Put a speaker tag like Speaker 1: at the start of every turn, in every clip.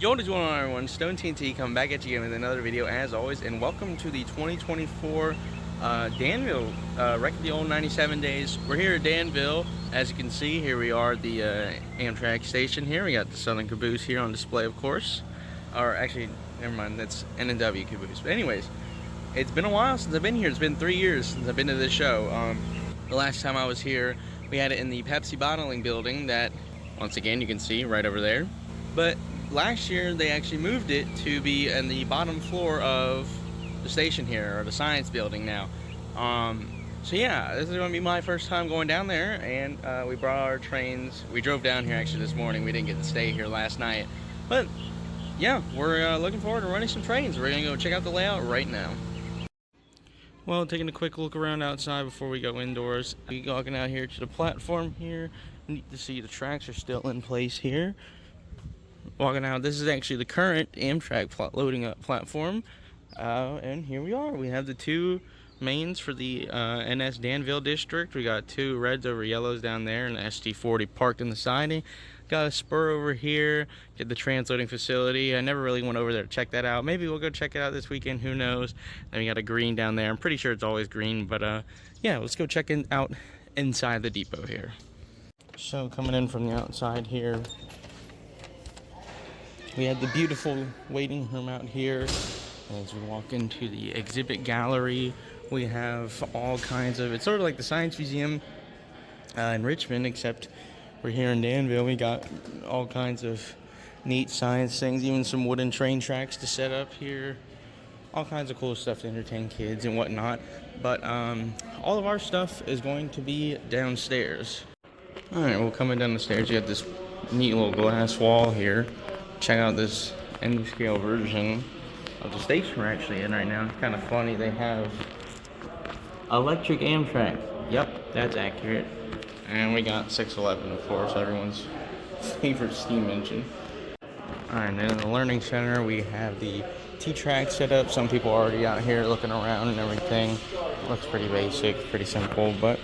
Speaker 1: Yo, what's going on, everyone? Stone TNT coming back at you again with another video as always, and welcome to the 2024 Danville Wreck the Old 97 Days. We're here at Danville. As you can see, here we are at the Amtrak station here. We got the Southern Caboose here on display, of course. Or actually, never mind, that's N&W Caboose. But anyways, it's been a while since I've been here. It's been 3 years since I've been to this show. The last time I was here, we had it in the Pepsi bottling building that, once again, you can see right over there. But last year, they actually moved it to be in the bottom floor of the station here, or the science building now. So yeah, this is going to be my first time going down there, and we brought our trains. We drove down here actually this morning. We didn't get to stay here last night. But yeah, we're looking forward to running some trains. We're going to go check out the layout right now. Well, taking a quick look around outside before we go indoors. We're walking out here to the platform here. Neat to see the tracks are still in place here. Walking out, this is actually the current Amtrak loading up platform, and here we are. We have the two mains for the NS Danville district. We got two reds over yellows down there, and the SD40 parked in the siding. Got a spur over here, get the transloading facility. I never really went over there to check that out. Maybe we'll go check it out this weekend, who knows. Then we got a green down there. I'm pretty sure it's always green, but yeah, let's go check out inside the depot here. So coming in from the outside here, we had the beautiful waiting room out here. As we walk into the exhibit gallery, we have all kinds of, it's sort of like the Science Museum in Richmond, except we're here in Danville. We got all kinds of neat science things, even some wooden train tracks to set up here. All kinds of cool stuff to entertain kids and whatnot. But all of our stuff is going to be downstairs. Alright, well, coming down the stairs, you got this neat little glass wall here. Check out this end scale version of the station we're actually in right now. It's kind of funny. They have electric Amtrak. Yep, that's accurate. And we got 611, of course, everyone's favorite steam engine. Alright, and then in the Learning Center, we have the T-Track set up. Some people are already out here looking around and everything. Looks pretty basic, pretty simple, but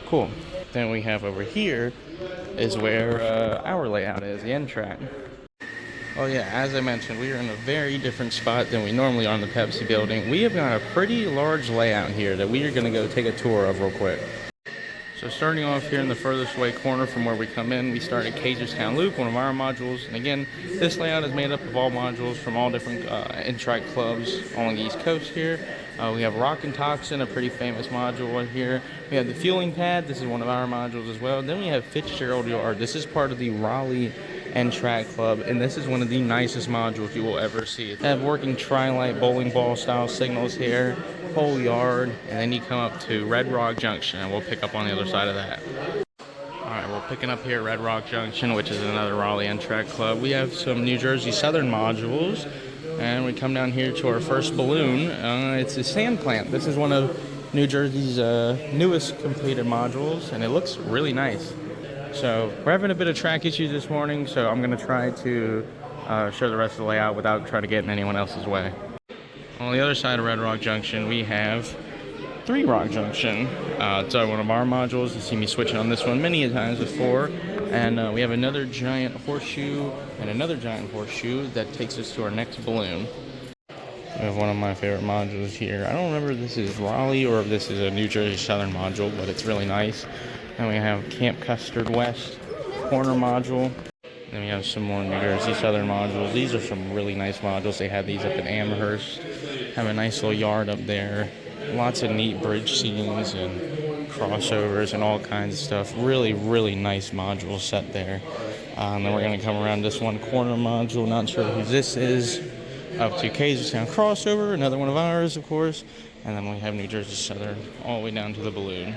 Speaker 1: cool. Then we have over here is where our layout is, the N-Track. Oh yeah, as I mentioned, we are in a very different spot than we normally are in the Pepsi building. We have got a pretty large layout here that we are going to go take a tour of real quick. So starting off here in the furthest away corner from where we come in, we start at Cagestown Loop, one of our modules. And again, this layout is made up of all modules from all different N-Track clubs along the East Coast here. We have Rock and Toxin, a pretty famous module right here. We have the Fueling Pad. This is one of our modules as well. Then we have Fitzgerald Yard. This is part of the Raleigh N-Track Club, and this is one of the nicest modules you will ever see. They have working tri-light bowling ball style signals here, whole yard, and then you come up to Red Rock Junction, and we'll pick up on the other side of that. Alright, we're picking up here at Red Rock Junction, which is another Raleigh N-Track Club. We have some New Jersey Southern modules, and we come down here to our first balloon. It's a sand plant. This is one of New Jersey's newest completed modules, and it looks really nice. So we're having a bit of track issues this morning, so I'm going to try to show the rest of the layout without trying to get in anyone else's way. On the other side of Red Rock Junction, we have Three Rock Junction. It's one of our modules. You see me switching on this one many times before. And we have another giant horseshoe and another giant horseshoe that takes us to our next balloon. We have one of my favorite modules here. I don't remember if this is Raleigh or if this is a New Jersey Southern module, but it's really nice. And we have Camp Custard West corner module. Then we have some more New Jersey Southern modules. These are some really nice modules. They had these up in Amherst. Have a nice little yard up there. Lots of neat bridge scenes and crossovers and all kinds of stuff. Really, really nice module set there. And then we're going to come around this one corner module. Not sure who this is. Up to Cagestown crossover. Another one of ours, of course. And then we have New Jersey Southern all the way down to the balloon.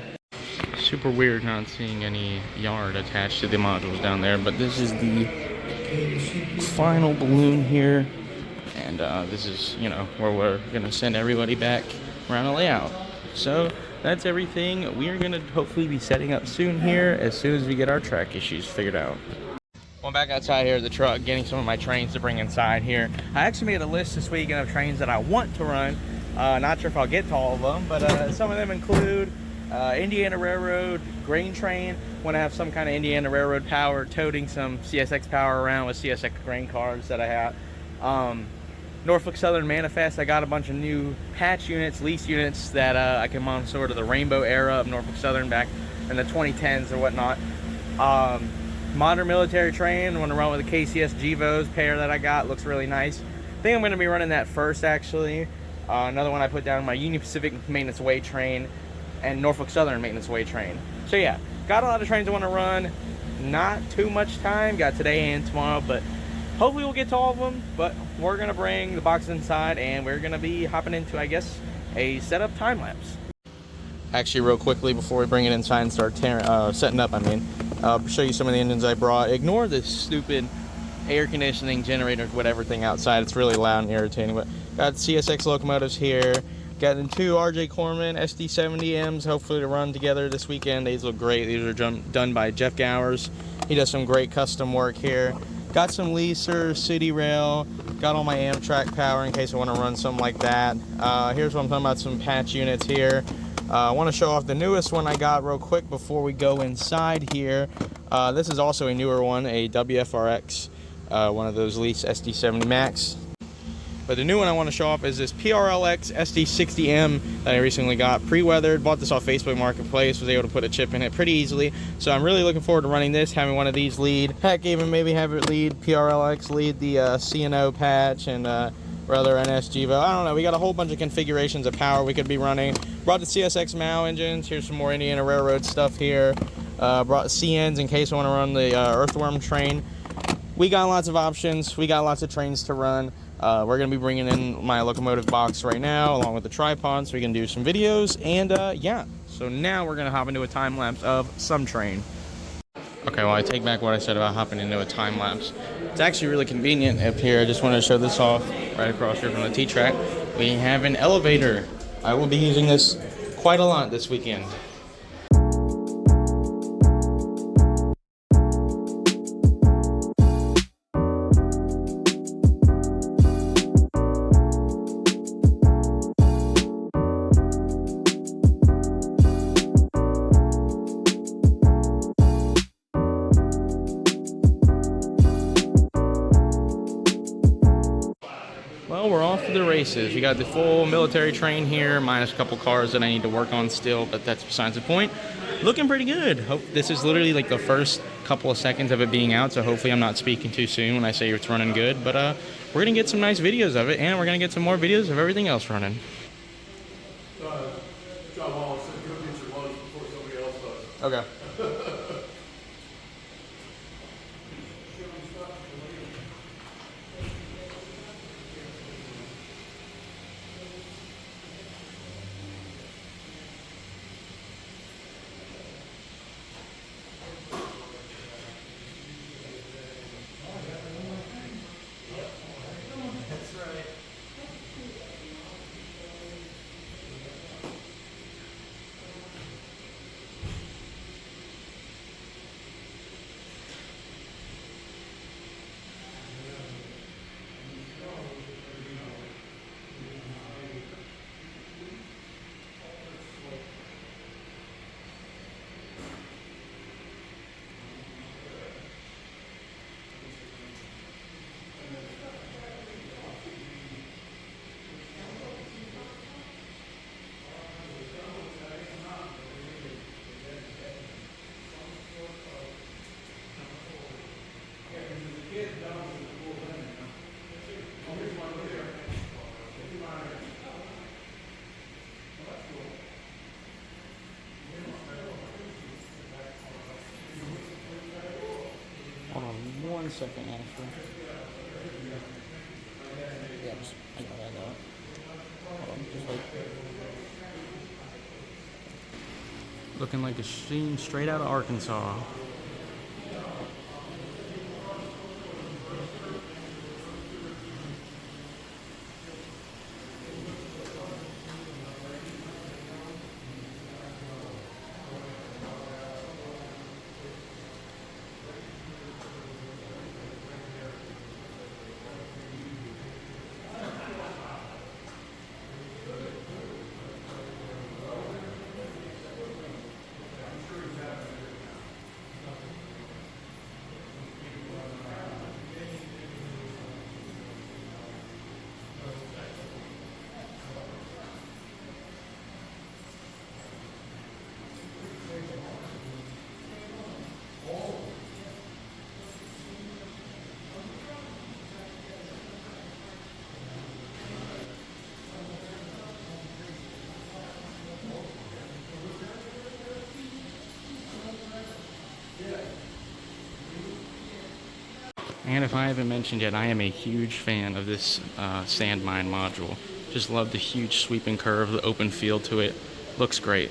Speaker 1: Super weird not seeing any yard attached to the modules down there, but this is the final balloon here, and this is, you know, where we're gonna send everybody back around the layout. So that's everything. We are gonna hopefully be setting up soon here as soon as we get our track issues figured out. Well, I'm back outside here at the truck getting some of my trains to bring inside here. I actually made a list this weekend of trains that I want to run. Not sure if I'll get to all of them, but some of them include Indiana Railroad grain train. Want to have some kind of Indiana Railroad power, toting some CSX power around with CSX grain cars that I have. Norfolk Southern Manifest, I got a bunch of new patch units, lease units that I can mount sort of the rainbow era of Norfolk Southern back in the 2010s or whatnot. Modern military train, want to run with the KCS Gevos pair that I got, looks really nice. I think I'm going to be running that first actually. Another one I put down, my Union Pacific Maintenance Way train and Norfolk Southern Maintenance Way train. So yeah, got a lot of trains I want to run. Not too much time, got today and tomorrow, but hopefully we'll get to all of them. But we're gonna bring the box inside and we're gonna be hopping into, I guess, a setup time lapse. Actually, real quickly before we bring it inside and start setting up, show you some of the engines I brought. Ignore this stupid air conditioning generator, whatever thing outside. It's really loud and irritating. But got CSX locomotives here. Got in 2 RJ Corman SD70Ms, hopefully to run together this weekend. These look great. These are done by Jeff Gowers. He does some great custom work here. Got some leasers, City Rail. Got all my Amtrak power in case I want to run something like that. Here's what I'm talking about, some patch units here. I want to show off the newest one I got real quick before we go inside here. This is also a newer one, a WFRX, one of those lease SD70 Max. But the new one I want to show off is this PRLX SD60M that I recently got, pre-weathered. Bought this off Facebook Marketplace, was able to put a chip in it pretty easily. So I'm really looking forward to running this, having one of these lead. Heck, even maybe have it lead PRLX, lead the CNO patch and rather NS Gevo. I don't know, we got a whole bunch of configurations of power we could be running. Brought the CSX MAU engines. Here's some more Indiana Railroad stuff here. Brought CNs in case I want to run the Earthworm train. We got lots of options. We got lots of trains to run. We're going to be bringing in my locomotive box right now, along with the tripod, so we can do some videos. And yeah, so now we're going to hop into a time lapse of some train. Okay, well, I take back what I said about hopping into a time lapse. It's actually really convenient up here. I just wanted to show this off right across here from the T-track. We have an elevator. I will be using this quite a lot this weekend. Well, we're off to the races. We got the full military train here, minus a couple cars that I need to work on still, but that's besides the point. Looking pretty good. Hope this is literally like the first couple of seconds of it being out, so hopefully I'm not speaking too soon when I say it's running good. But we're gonna get some nice videos of it, and we're gonna get some more videos of everything else running. Okay. Hold on 1 second, Ashley. Yeah, I got it. Hold on, just like... Looking like a scene straight out of Arkansas. And if I haven't mentioned yet, I am a huge fan of this sand mine module. Just love the huge sweeping curve, the open feel to it. Looks great.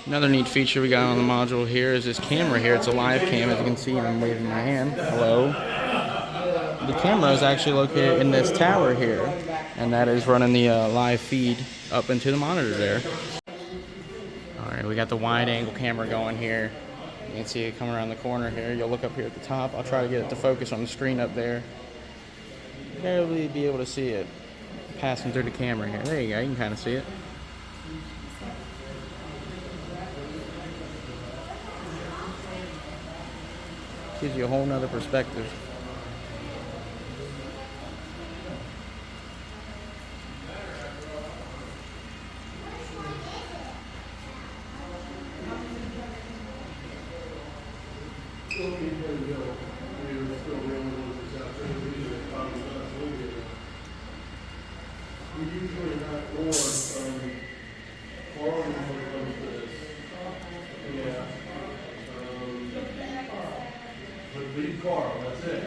Speaker 1: Another neat feature we got on the module here is this camera here. It's a live cam, as you can see. I'm waving my hand. Hello. The camera is actually located in this tower here, and that is running the live feed up into the monitor there. Alright, we got the wide angle camera going here. You can see it coming around the corner here. You'll look up here at the top. I'll try to get it to focus on the screen up there. Barely be able to see it passing through the camera here. There you go, you can kind of see it. Gives you a whole nother perspective.
Speaker 2: Carl, that's it.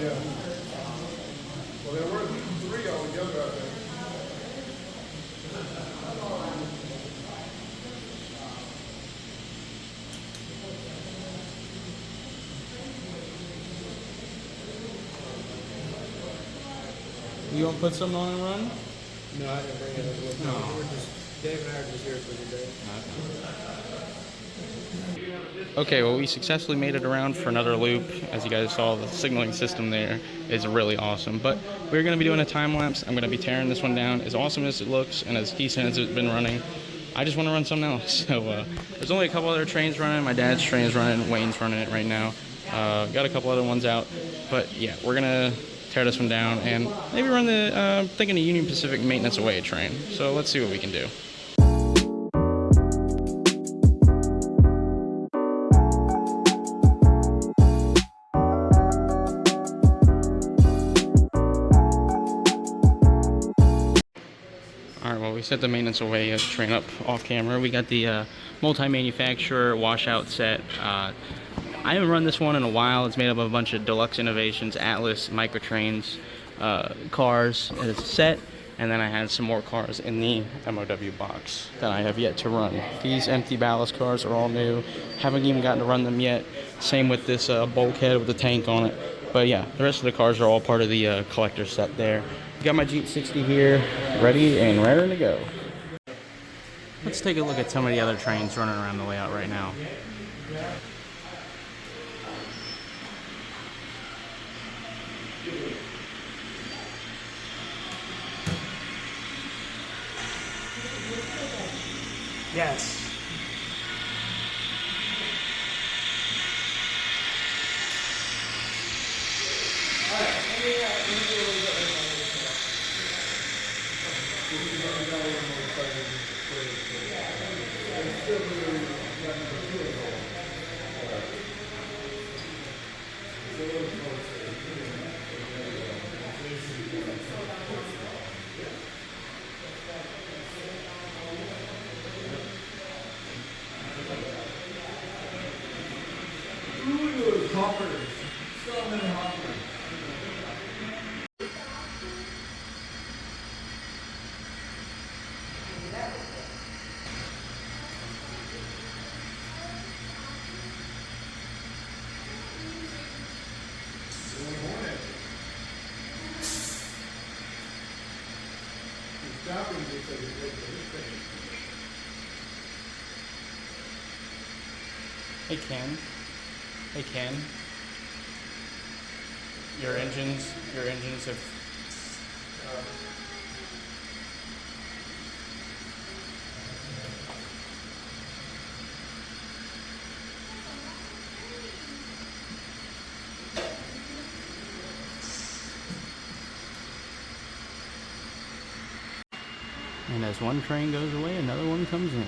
Speaker 2: And well, there were 3 altogether, I think.
Speaker 1: You want to put something on and run?
Speaker 3: No, I didn't bring it with me.
Speaker 1: No.
Speaker 3: Dave and I are just here for the day.
Speaker 1: Okay, well, we successfully made it around for another loop. As you guys saw, the signaling system there is really awesome. But we're going to be doing a time lapse. I'm going to be tearing this one down. As awesome as it looks and as decent as it's been running, I just want to run something else. So there's only a couple other trains running. My dad's train is running. Wayne's running it right now. Got a couple other ones out. But yeah, we're going to tear this one down and maybe run the, thinking the Union Pacific maintenance away train. So let's see what we can do. Alright, well, we set the maintenance away train up off camera. We got the multi-manufacturer washout set. I haven't run this one in a while. It's made up of a bunch of Deluxe Innovations, Atlas, Microtrains, cars as a set. And then I had some more cars in the MOW box that I have yet to run. These empty ballast cars are all new. Haven't even gotten to run them yet. Same with this bulkhead with the tank on it. But yeah, the rest of the cars are all part of the collector set there. Got my Jeep 60 here, ready and raring to go. Let's take a look at some of the other trains running around the layout right now. Yes.
Speaker 2: Hoppers. So many hoppers.
Speaker 1: Hey Ken. Hey Ken. Your engines have. And as one train goes away, another one comes in.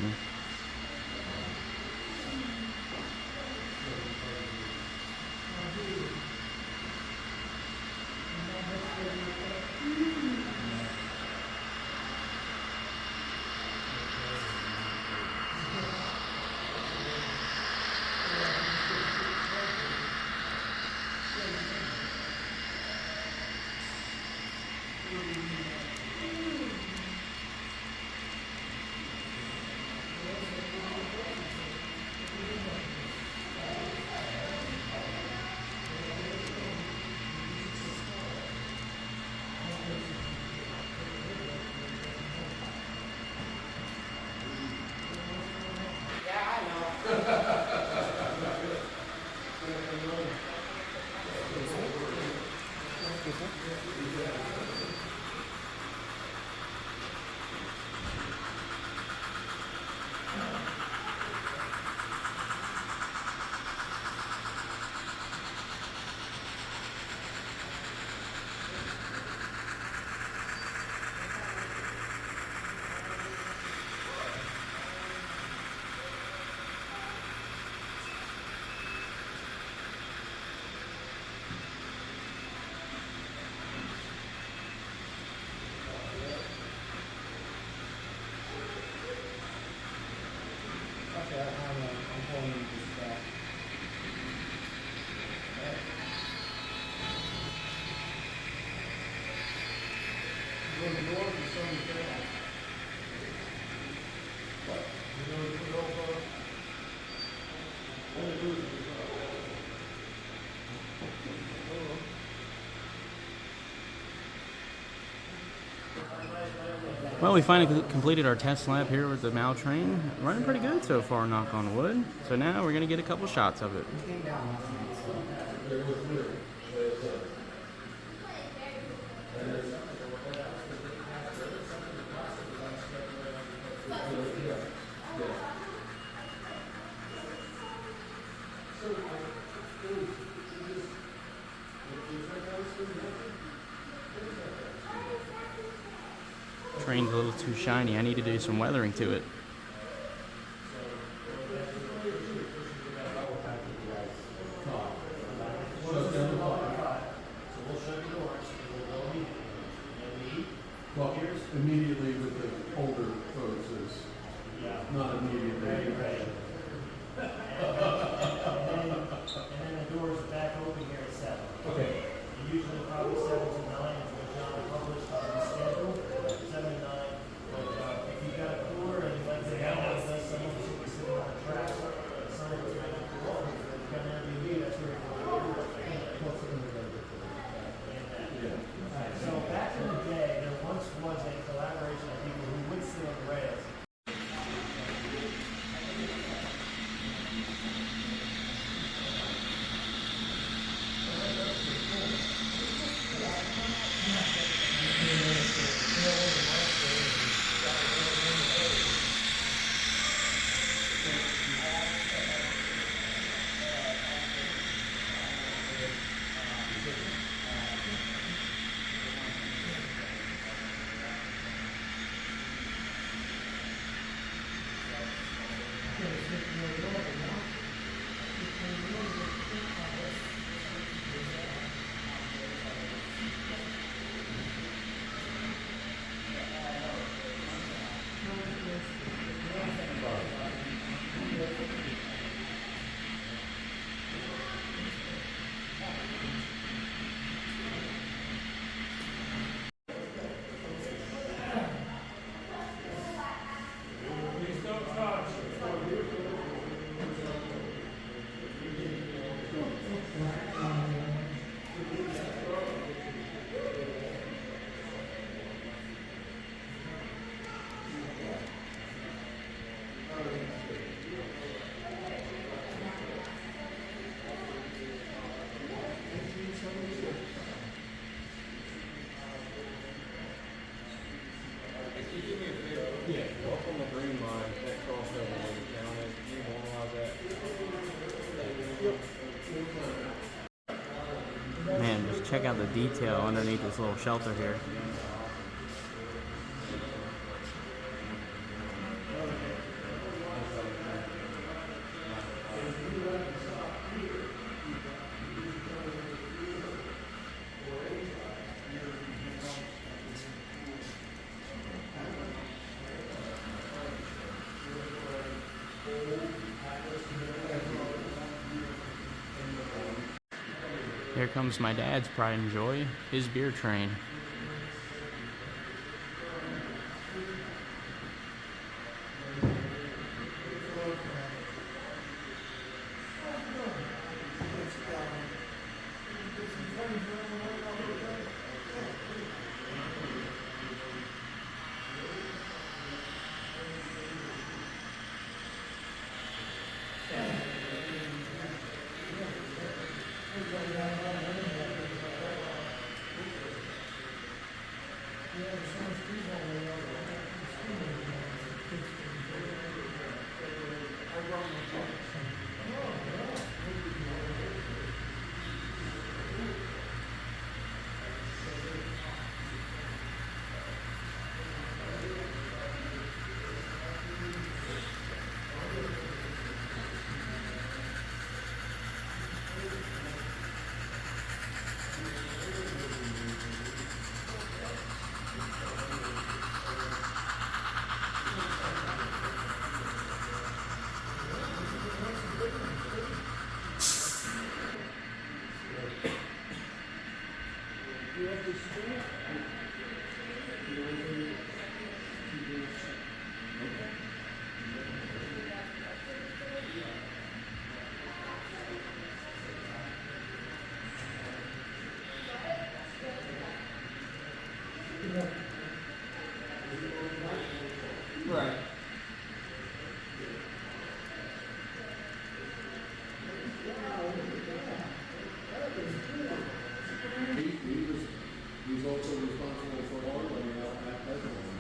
Speaker 1: Well, we finally completed our test lap here with the Mal train. Running pretty good so far, knock on wood. So now we're going to get a couple shots of it. Train's a little too shiny. I need to do some weathering to it.
Speaker 2: Well, immediately with the older folks is not immediately.
Speaker 4: usually probably 7 to 9 is what's not published on the schedule, 7 to 9. But if you've got a cooler and you let it down, like this, someone should be sitting on a track. Someone was making it cool. If you've got an Airbnb, that's where you're going to So back in the day, there once was a collaboration of people who would sit on the rails.
Speaker 1: Man, just check out the detail underneath this little shelter here. Here comes my dad's pride and joy, his beer train.
Speaker 2: Right. He's also responsible for all laying out that reservoir.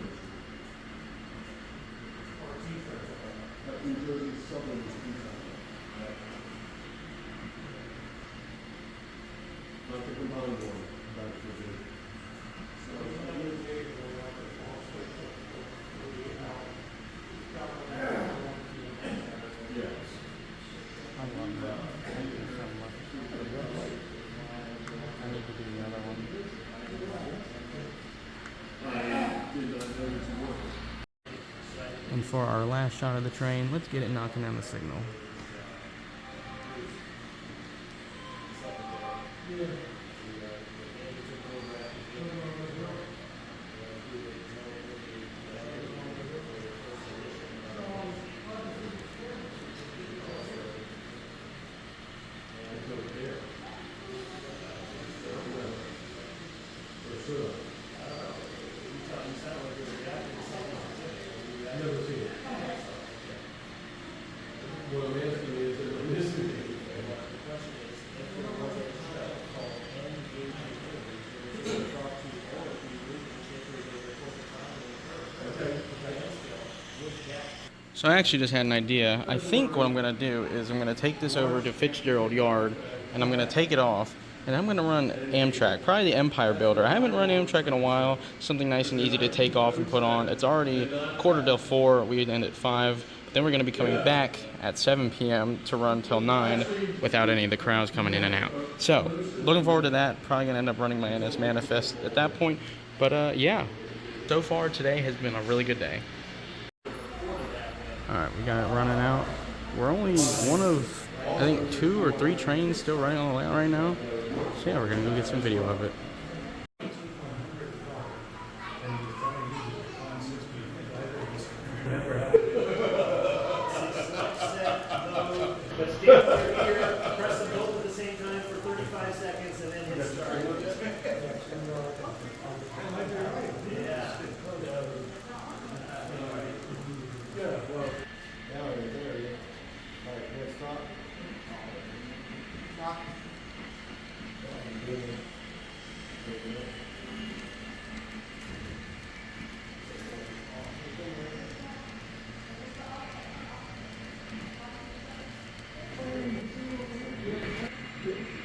Speaker 2: That New Jersey Southern Ski Company. Not the combined one, that's for the. Yes.
Speaker 1: I love that. Thank you so much. I need to do the other one. And for our last shot of the train, let's get it knocking down the signal.
Speaker 2: should I? I've never seen it. What I'm asking is, if I'm missing it,
Speaker 1: So I actually just had an idea. I think what I'm going to do is I'm going to take this over to Fitzgerald Yard, and I'm going to take it off, and I'm going to run Amtrak, probably the Empire Builder. I haven't run Amtrak in a while, something nice and easy to take off and put on. It's already 4:15, we end at 5, but then we're going to be coming back at 7 p.m. to run till 9 without any of the crowds coming in and out. So, looking forward to that. Probably going to end up running my NS Manifest at that point, but yeah, so far today has been a really good day. Alright, we got it running out. We're only one of, I think, 2 or 3 trains still running on the layout right now. So yeah, we're going to go get some video of it.
Speaker 4: But stand here, press them both at the same time for 35 seconds, and then hit start.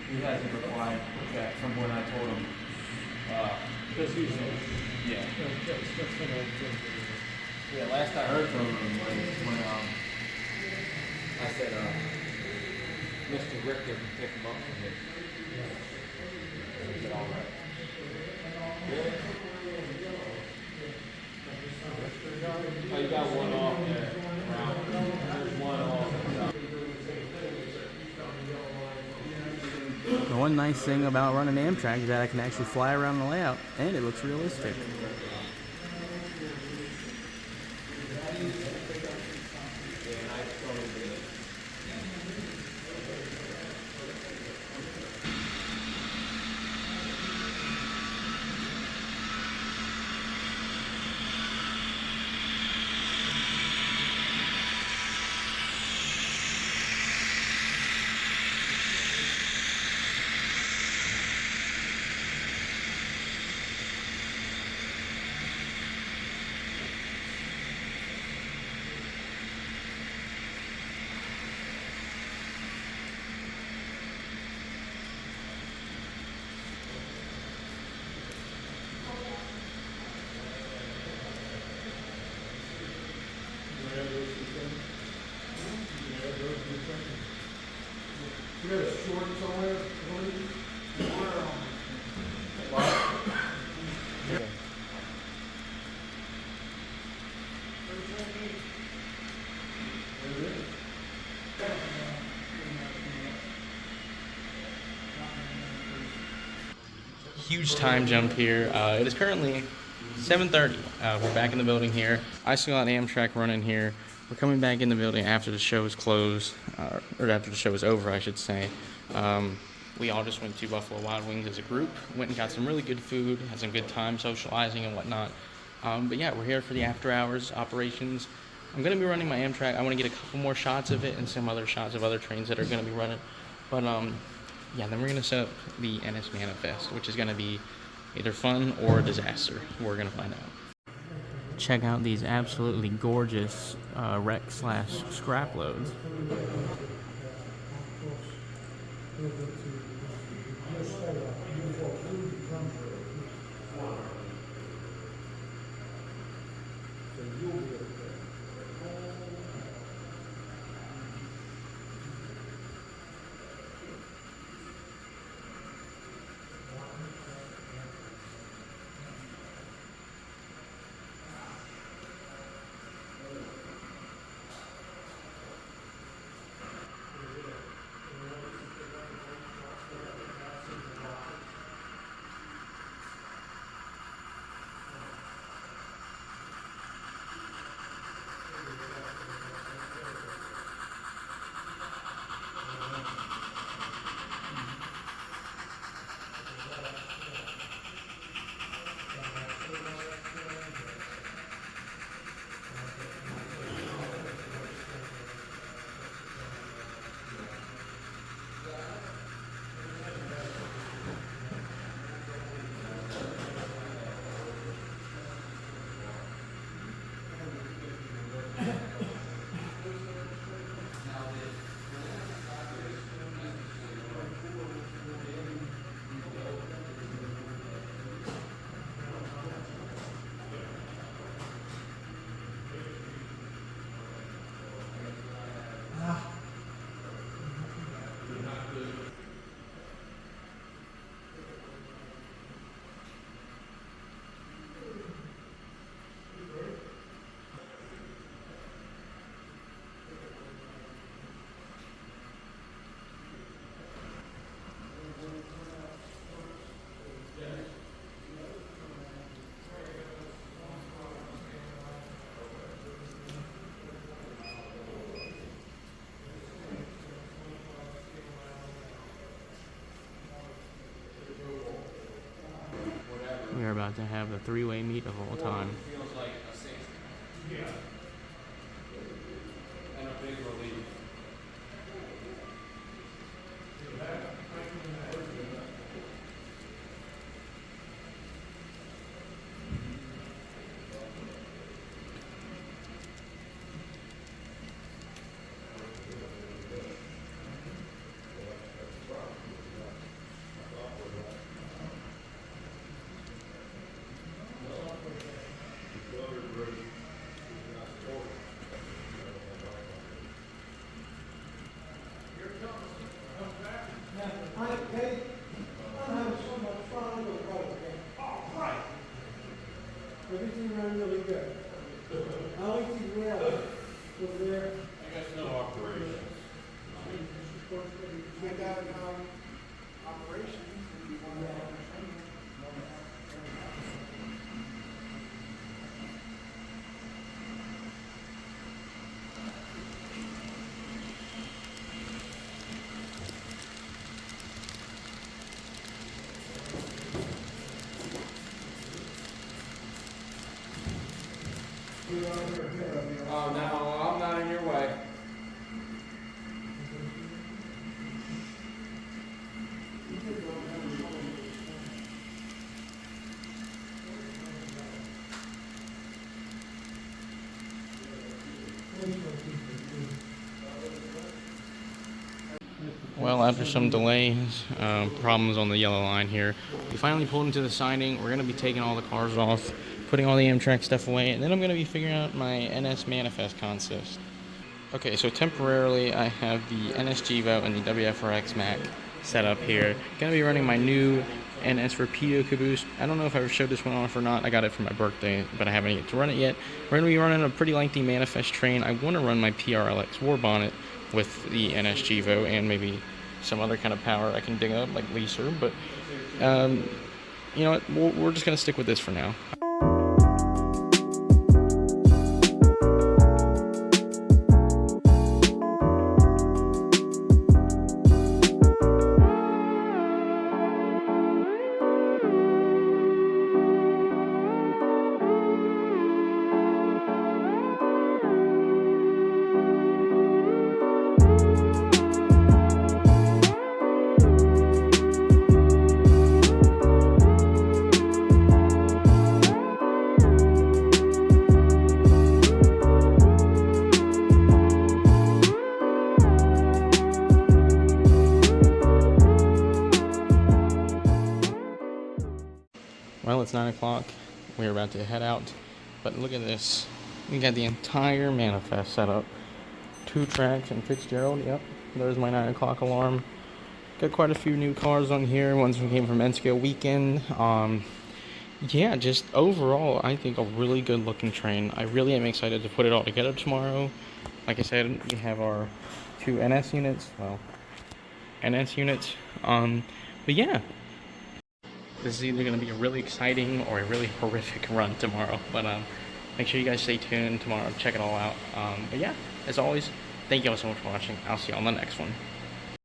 Speaker 1: He hasn't replied back from when I told him.
Speaker 3: Because he's
Speaker 1: Yeah.
Speaker 3: that's
Speaker 1: Yeah, last I heard from him when
Speaker 5: I said, Mr. Rick can pick him up from here. Is it all right? Really? Oh, you got one off there. Wow. There's one off.
Speaker 1: The one nice thing about running Amtrak is that I can actually fly around the layout, and it looks realistic.
Speaker 2: You got a short somewhere?
Speaker 1: Huge time jump here. It is currently 7:30. We're back in the building here. I still got Amtrak running here. We're coming back in the building after the show is closed, or after the show is over, I should say. We all just went to Buffalo Wild Wings as a group. Went and got some really good food, had some good time socializing and whatnot. But yeah, we're here for the after hours operations. I'm going to be running my Amtrak. I want to get a couple more shots of it and some other shots of other trains that are going to be running. But yeah, then we're going to set up the NS Manifest, which is going to be either fun or a disaster. We're going to find out. Check out these absolutely gorgeous wreck/scrap loads. We are about to have the three-way meet of all time.
Speaker 5: Feels like a 60. Yeah. And a big relief.
Speaker 4: Everything ran really good. Alex Israel was there.
Speaker 3: I guess no operations.
Speaker 4: Get out operations if you want to.
Speaker 5: Oh, no, I'm not in your way.
Speaker 1: Well, after some delays, problems on the yellow line here, we finally pulled into the siding. We're going to be taking all the cars off, putting all the Amtrak stuff away, and then I'm going to be figuring out my NS Manifest consist. Okay, so temporarily I have the NS Gevo and the WFRX Mac set up here. Going to be running my new NS Rapido caboose. I don't know if I ever showed this one off or not. I got it for my birthday, but I haven't yet to run it yet. We're going to be running a pretty lengthy Manifest train. I want to run my PRLX war bonnet with the NS Gevo and maybe some other kind of power I can dig up, like Leaser, but you know what, we're just going to stick with this for now. Well, it's 9 o'clock. We're about to head out. But look at this. We got the entire Manifest set up. 2 tracks and Fitzgerald. Yep. There's my 9 o'clock alarm. Got quite a few new cars on here. Ones that came from Ensko Weekend. Yeah, just overall, I think a really good looking train. I really am excited to put it all together tomorrow. Like I said, we have our 2 NS units. Well, NS units. But yeah. This is either going to be a really exciting or a really horrific run tomorrow. But make sure you guys stay tuned tomorrow. Check it all out. But yeah, as always, thank you all so much for watching. I'll see you on the next one.